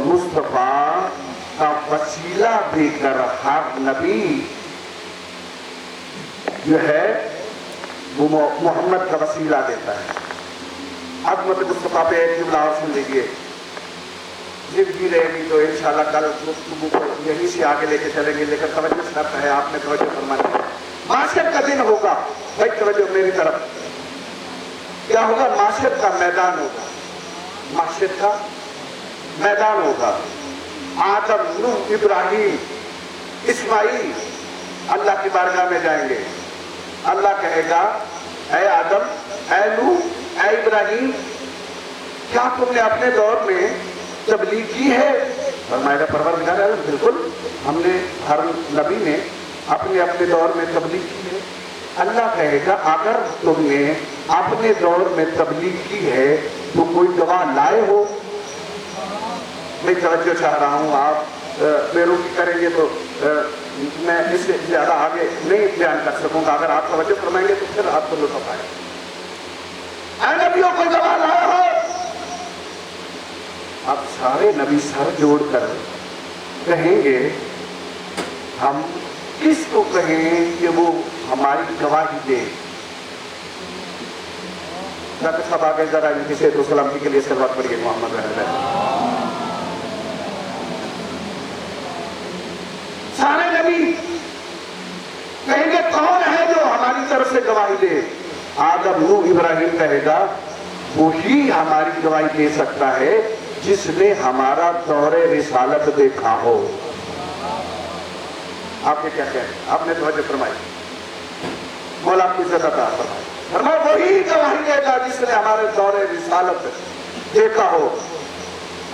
मुस्तफ़ा का वसीला देकर हर नबी जो है वो मोहम्मद का वसीला देता है। अज़मत मुस्तफ़ा पे एक जुमला और सुन लीजिए, जिंदगी रहेगी तो इंशाल्लाह कल गुफ्तगू को यहीं से आगे लेके चलेंगे, लेकिन तवज्जो शर्त है, आपने तवज्जो फरमानी है। माशर का दिन होगा, भाई तवज्जो मेरी तरफ, क्या होगा? माशर का मैदान होगा, माशर का मैदान होगा। आदम, नूह, इब्राहिम, इस्माइल अल्लाह की बारगाह में जाएंगे। अल्लाह कहेगा, ऐ आदम, ऐ नूह, ऐ इब्राहिम, क्या तुमने अपने दौर में तबलीग की है? फरमाएगा परवरदिगार आलम, बिल्कुल, हमने हर नबी ने अपने अपने दौर में तबलीग की है। अल्लाह कहेगा, अगर तुमने अपने दौर में तबलीग की है तो कोई गवाह लाए हो? मैं तवज्जो चाह रहा हूँ, आप बेरुखी करेंगे तो मैं इससे ज्यादा आगे नहीं बयान कर सकूंगा। अगर आप तवज्जो फरमाएंगे तो फिर आपको लुत्फ आएगा। ऐ नबियों, कोई गवाह लाए हो? अब सारे नबी सर जोड़कर कहेंगे, हम किसको कहें कि वो हमारी गवाही दे? डॉक्टर साहब आगे जरा इनकी सेहत व सलामती के लिए सलवात पढ़िए मोहम्मद रहमतुल्लाह। सारे नबी कहेंगे, कौन है जो हमारी तरफ से गवाही दे? आदम, नूह, इब्राहिम कहेगा, वही हमारी गवाही दे सकता है जिसने हमारा दौरे रिसालत देखा हो। आपने क्या कहा? आपने तवज्जो फरमाई, मौला आपकी इज्जत अता फरमाए। फरमाया वही गवाही देगा जिसने हमारे दौरे रिसालत देखा हो।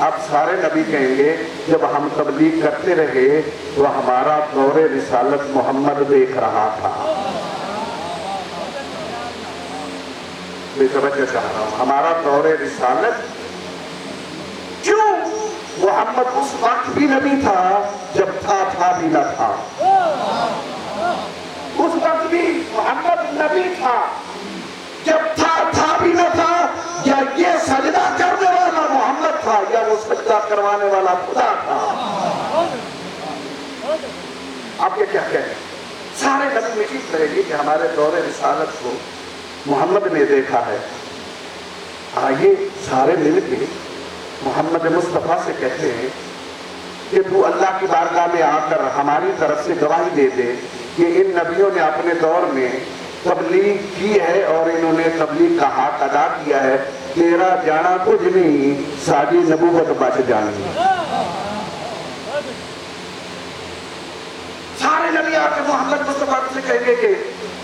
अब सारे नबी कहेंगे, जब हम तबलीग करते रहे तो हमारा दौरे रिसालत मोहम्मद देख रहा था। बेतवज्जो चाह रहा हूं, हमारा दौरे रिसालत क्यों? मोहम्मद उस वक्त भी नबी था जब था भी न था। उस वक्त भी मोहम्मद नबी था जब था भी न था। या ये सजदा करने वाला मोहम्मद था या वो सजदा करवाने वाला खुदा था? आप ये क्या कहें? सारे नबी में चीज करेंगे कि हमारे दौरे रिसालत को मोहम्मद ने देखा है। आइए सारे मिलके मोहम्मद मुस्तफ़ा से कहते हैं कि तू अल्लाह की बारगाह में आकर हमारी तरफ से गवाही दे दे कि इन नबियों ने अपने दौर में तबलीग की है और इन्होंने तबलीग का हक अदा किया है। तेरा जाना कुछ नहीं, सारी नबूवत बच जानी। सारे नबी आके मोहम्मद मुस्तफ़ा से कहेंगे कि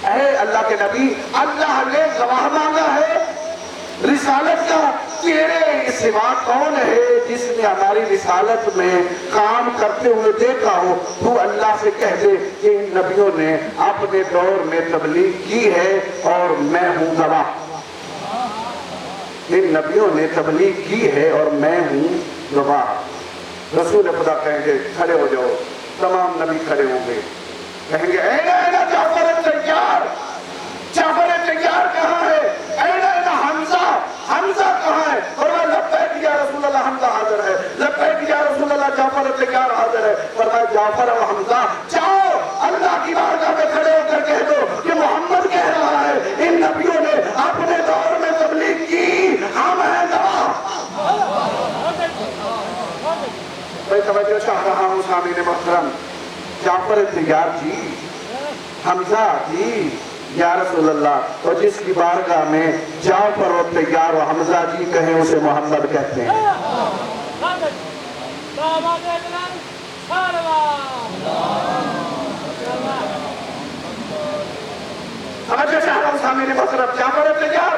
ऐ अल्लाह के नबी, अल्लाह ने गवाह मांगा है रिसालत का, तेरे सिवा कौन है जिसने हमारी रिसालत में काम करते हुए देखा हो? तू अल्लाह से कह दे कि इन नबियों ने अपने दौर में तबलीग की है और मैं हूं गवाह। इन नबियों ने तबलीग की है और मैं हूं गवाह। रसूल खुदा कहेंगे, खड़े हो जाओ। तमाम नबी खड़े होंगे, कहेंगे, ऐना जाफर तैयार, जाफर तैयार कहाँ है? ऐना हमजा कहाँ है? और मैं लब्बैक या रसूल अल्लाह, हमजा हाजिर है। लब्बैक या रसूल अल्लाह, जाफर तैयार हाजिर है। फरमाया जाफर और हमजा जाओ अल्लाह की बारगाह में खड़े होकर कह दो कि मोहम्मद कह रहा है इन नबियों ने अपने दौर में तबलीग की, हम हैं गवाह। मैं तवज्जो चाह रहा हूँ सामीन मोहतरम, जाफर तैयार जी, हमजा जी, या रसूल अल्लाह, और जिसकी बारगाह में जाफर और तैयार और हमजा जी कहें उसे मोहम्मद कहते हैं। जाफर तैयार,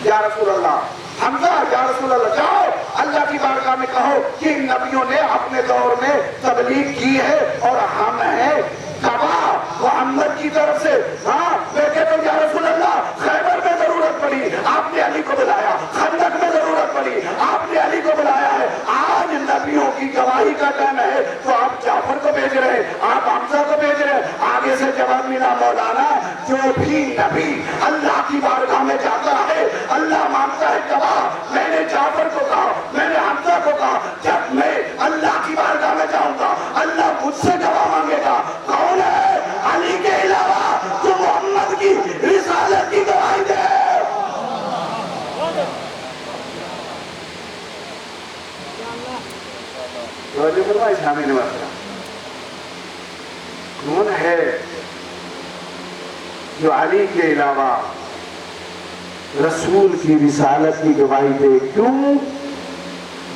या रसूल अल्लाह, हमजा, या रसूल अल्लाह, जाओ अल्लाह की बारगाह में कहो कि इन नबियों ने अपने दौर में तबलीग की है और हम हैं गवाह मोहम्मद की तरफ से। हाँ, मैं कहता हूं या रसूल अल्लाह, खैबर में जरूरत पड़ी आपने अली को बुलाया, खंदक में जरूरत पड़ी आपने अली को बुलाया है। आज नबियों की गवाही का टाइम है तो आप जाफर को भेज रहे हैं, आप हमजा को भेज रहे हैं। आगे से जवाब मिला, मौलाना, जो भी नबी अल्लाह की बारगाह में जाता है अल्लाह मानता है गवाह। मैंने जाफर को कहा, मैंने हमजा को कहा, जब मैं توجہ فرمائے شامل مسئلہ کون ہے جو علی کے علاوہ رسول کی رسالت کی گواہی دے؟ کیوں؟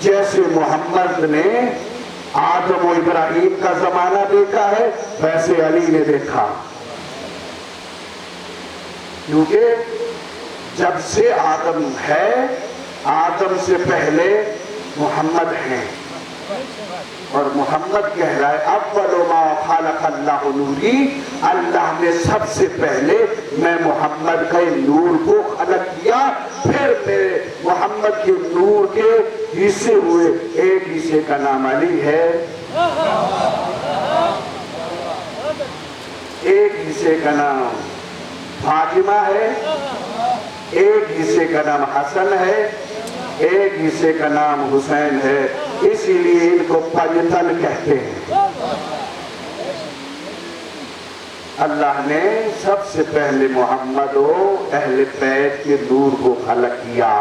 جیسے محمد نے آدم و ابراہیم کا زمانہ دیکھا ہے ویسے علی نے دیکھا، کیونکہ جب سے آدم ہے، آدم سے پہلے محمد ہیں، اور محمد کہہ رہا ہے اول ما خلق اللہ نوری، اللہ نے سب سے پہلے میں محمد کے نور کو خلق کیا، پھر میرے محمد کے نور کے حصے ہوئے، ایک حصے کا نام علی ہے، ایک حصے کا نام فاطمہ ہے، ایک حصے کا نام حسن ہے، ایک حصے کا نام حسین ہے، اسی لیے ان کو پنجتن کہتے ہیں۔ اللہ نے سب سے پہلے محمد و اہل بیت کے نور کو خلق کیا۔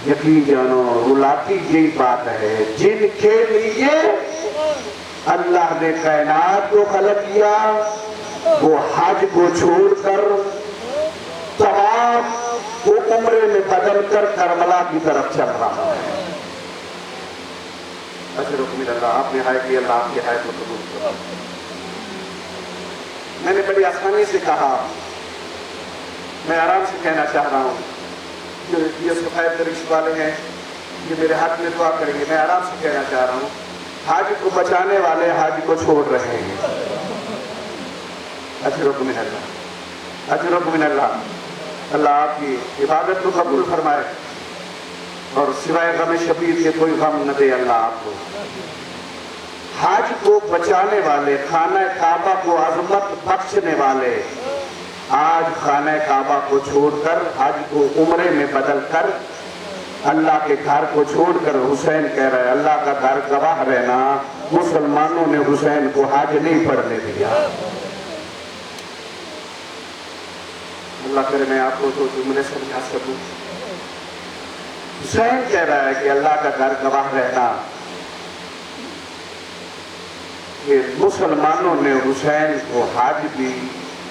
یقین جانو رلاتی یہی بات ہے، جن کے لیے اللہ نے کائنات کو خلق کیا وہ حج کو چھوڑ کر طواف کو عمرے میں بدل کر کربلا کی طرف چل رہا ہے۔ اشرف من اللہ، آپ نے ہائے کی اللہ آپ کی ہائے کو قبول کرو۔ میں نے بڑی آسانی سے کہا، میں آرام سے کہنا چاہ رہا ہوں، یہ سفید درش والے ہیں، یہ میرے حق میں دعا کریں گے، میں آرام سے کہنا چاہ رہا ہوں، حاج کو بچانے والے حاج کو چھوڑ رہے ہیں۔ اشرف من اللہ، اشرف من اللہ، اللہ آپ کی عبادت کو قبول فرمائے اور سوائے غم شبیر کے کوئی غم نہ دے اللہ آپ کو۔ حج کو بچانے والے، خانہ کعبہ کو عظمت بخشنے والے آج خانہ کعبہ کو چھوڑ کر حج کو عمرے میں بدل کر اللہ کے گھر کو چھوڑ کر حسین کہہ رہے ہیں اللہ کا گھر گواہ رہنا، مسلمانوں نے حسین کو حج نہیں پڑھنے دیا۔ اللہ کرے میں آپ کو تو جملے سمجھا سکوں۔ حسین کہہ رہا ہے کہ اللہ کا گھر گواہ رہنا کہ مسلمانوں نے حسین کو حج بھی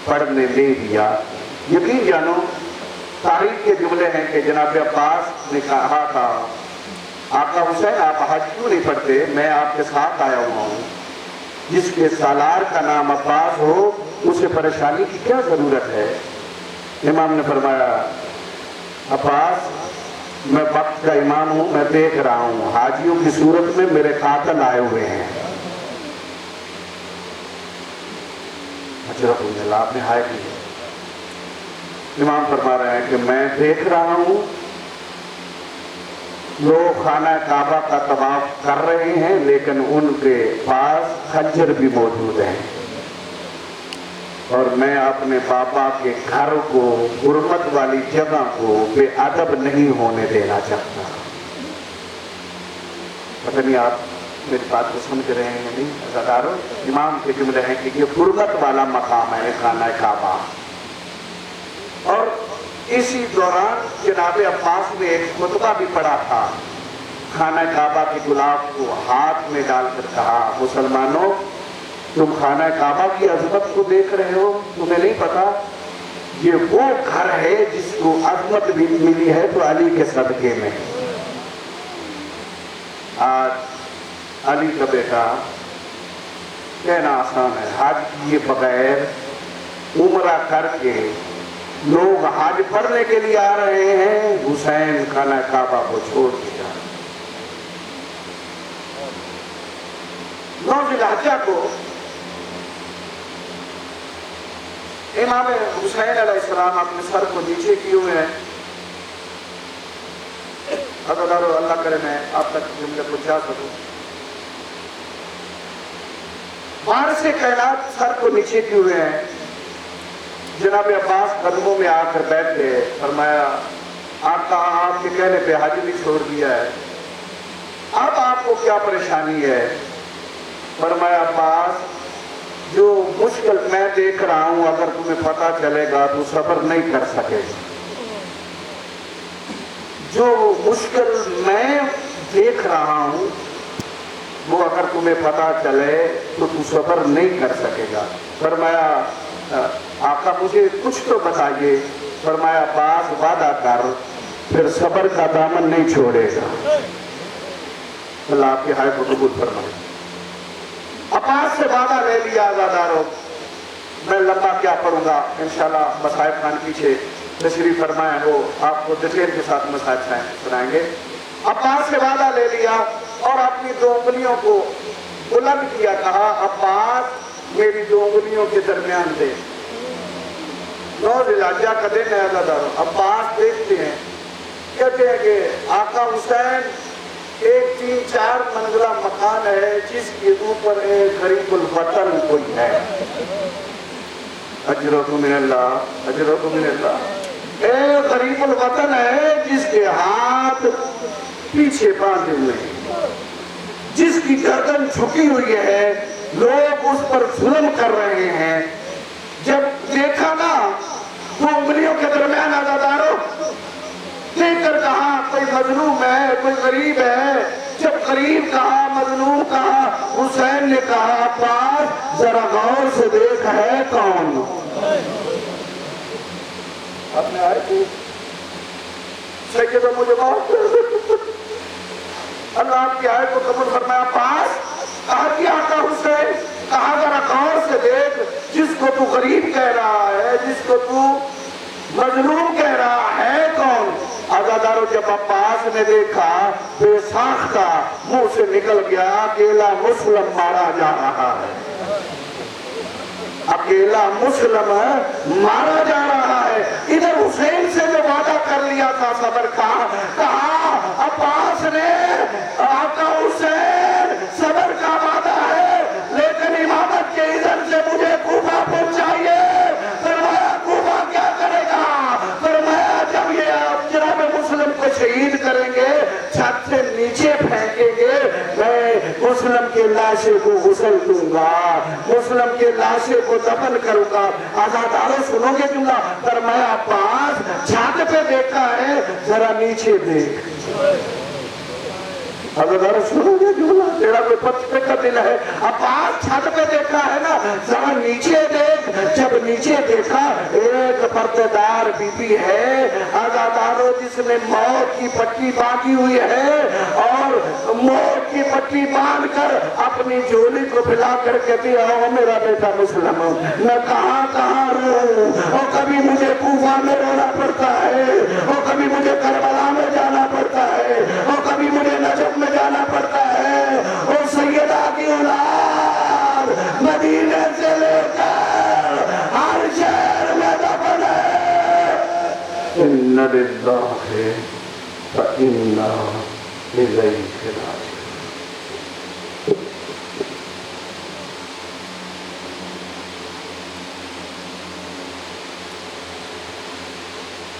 پڑھنے لے دیا۔ یقین جانو تاریخ کے جملے ہیں کہ جناب عباس نے کہا تھا آقا حسین آپ حج کیوں نہیں پڑھتے، میں آپ کے ساتھ آیا ہوا ہوں، جس کے سالار کا نام عباس ہو اسے پریشانی کی کیا ضرورت ہے؟ امام نے فرمایا عباس میں وقت کا امام ہوں، میں دیکھ رہا ہوں حاجیوں کی صورت میں میرے قاتل آئے ہوئے ہیں۔ اللہ آپ نے ہائے کی، امام فرما رہے ہیں کہ میں دیکھ رہا ہوں لوگ خانہ کعبہ کا طواف کر رہے ہیں لیکن ان کے پاس خنجر بھی موجود ہیں، اور میں اپنے پاپا کے گھر کو، حرمت والی جگہ کو بے ادب نہیں ہونے دینا چاہتا۔ پتہ نہیں آپ میری بات کو سمجھ رہے ہیں نہیں عزادارو؟ امام کے جملے ہیں کہ یہ حرمت والا مقام ہے خانہ کعبہ۔ اور اسی دوران جناب عباس نے ایک خطبہ بھی پڑھا تھا، خانہ کعبہ کے گلاب کو ہاتھ میں ڈال کر کہا مسلمانوں تم خانہ کعبہ کی عظمت کو دیکھ رہے ہو، تمہیں نہیں پتا یہ وہ گھر ہے جس کو عظمت بھی ملی ہے تو علی کے صدقے میں۔ آج علی کا بیٹا کہنا آسان ہے، حج کیے بغیر عمرہ کر کے لوگ حج پڑھنے کے لیے آ رہے ہیں، حسین خانہ کعبہ کو چھوڑ دیا۔ 9 ذی الحجہ کو امام حسین علیہ السلام اپنے سر کو نیچے کیے ہوئے ہیں۔ عزادارو اللہ کرے میں آپ تک جملے پہنچا سکوں۔ وارث کائنات سر کو نیچے کیے ہوئے ہیں، جناب عباس قدموں میں آ کر بیٹھ گئے، فرمایا آقا آپ کے کہنے پہ حج بھی چھوڑ دیا ہے، اب آپ کو کیا پریشانی ہے؟ فرمایا عباس جو مشکل میں دیکھ رہا ہوں اگر تمہیں پتہ چلے گا تو صبر نہیں کر سکے، جو مشکل میں देख रहा हूँ, वो अगर तुम्हें पता चले तो तू सब्र नहीं कर सकेगा। फरमाया आका मुझे कुछ तो बताइए। फरमाया अब्बास वादा कर, फिर सब्र का दामन नहीं छोड़ेगा। अल्लाह आपकी हाय को कबूल फरमाए। अब्बास से वादा ले लिया आज़ादारों। मैं लंबा क्या पढ़ूंगा, इंशाल्लाह मसाहिब खान पीछे तशरीफ फरमाए, वो आपको डिटेल के साथ मसाहिब सुनाएंगे। अब्बास से वादा ले लिया और अपनी दो उंगलियों को बुलंद किया, कहा अब्बास मेरी दो उंगलियों के दरमियान दे। 9 ज़िलहिज्जा का दिन है आज़ादारों। अब्बास देखते हैं, कहते हैं कि आका हुसैन एक 3-4 मंजिला मकान है जिसके ऊपर एक गरीबुल वतन कोई है। अजरुकुम मिनल्लाह, अजरुकुम मिनल्लाह। एक गरीबुल वतन है जिसके हाथ पीछे बांधे हुए हैं, जिसकी गर्दन झुकी हुई है, लोग उस पर जुल्म कर रहे हैं। जब देखा ना वो उंगलियों के दरमियान आज़ादारों, देखकर कहा कोई मजलूम है, कोई गरीब है। जब गरीब कहा, मजलूम कहा, हुसैन ने कहा अब्बास जरा गौर से देख है कौन। आपने आए थे सैयद मुझे अल्लाह आपकी आयत को कबूल फरमाया। अब्बास कहा कि आका हुसैन, कहा जरा गौर से देख, जिसको तू गरीब कह रहा है, जिसको तू मजलूम कह रहा है कौन। आज़ादारों जब अब्बास ने देखा, बेसाख्ता मुंह से निकल गया अकेला मुस्लिम मारा जा रहा है, अकेला मुस्लिम मारा जा रहा है। इधर हुसैन से जो वादा कर लिया था सब्र का, कहा अब्बास ने आका हुसैन सब्र का वादा है, लेकिन इमामत के इधर से मुझे कूफा पहुंचाइए। फरमाया कूफा क्या करेगा। फरमाया जब ये जनाब मुस्लिम को शहीद करेंगे, छत से नीचे फेंकेंगे, मैं मुस्लिम के लाशे को गुसल दूंगा, मुस्लिम के लाशे को दफन करूंगा। आज़ादारों सुनोगे जुमला। फरमाया अब्बास छत पे देखा है, जरा नीचे देख। आज़ादारों सुनोगे जुमला, तेरा कोई पत्ते का दिल है। अब्बास छत पे देखा है ना, जरा नीचे देख। जब नीचे देखा, एक पर्देदार बीबी है आज़ादारों, जिसने मौत की पट्टी बांधी हुई है और मौत की पट्टी बांधकर अपनी झोली को फैला कर कहती है मेरा बेटा मुस्लिम, मैं कहाँ कहाँ रहूं, और कभी मुझे कूफा में रोना पड़ता है, और कभी मुझे करबला में जाना पड़ता है, और कभी मुझे नजफ में जाना पड़ता है। और सैयदा की औलाद मदीने से लेकर हर शहर में दफन है। इन्ना लिल्लाहि व इन्ना इलैहि राजिऊन।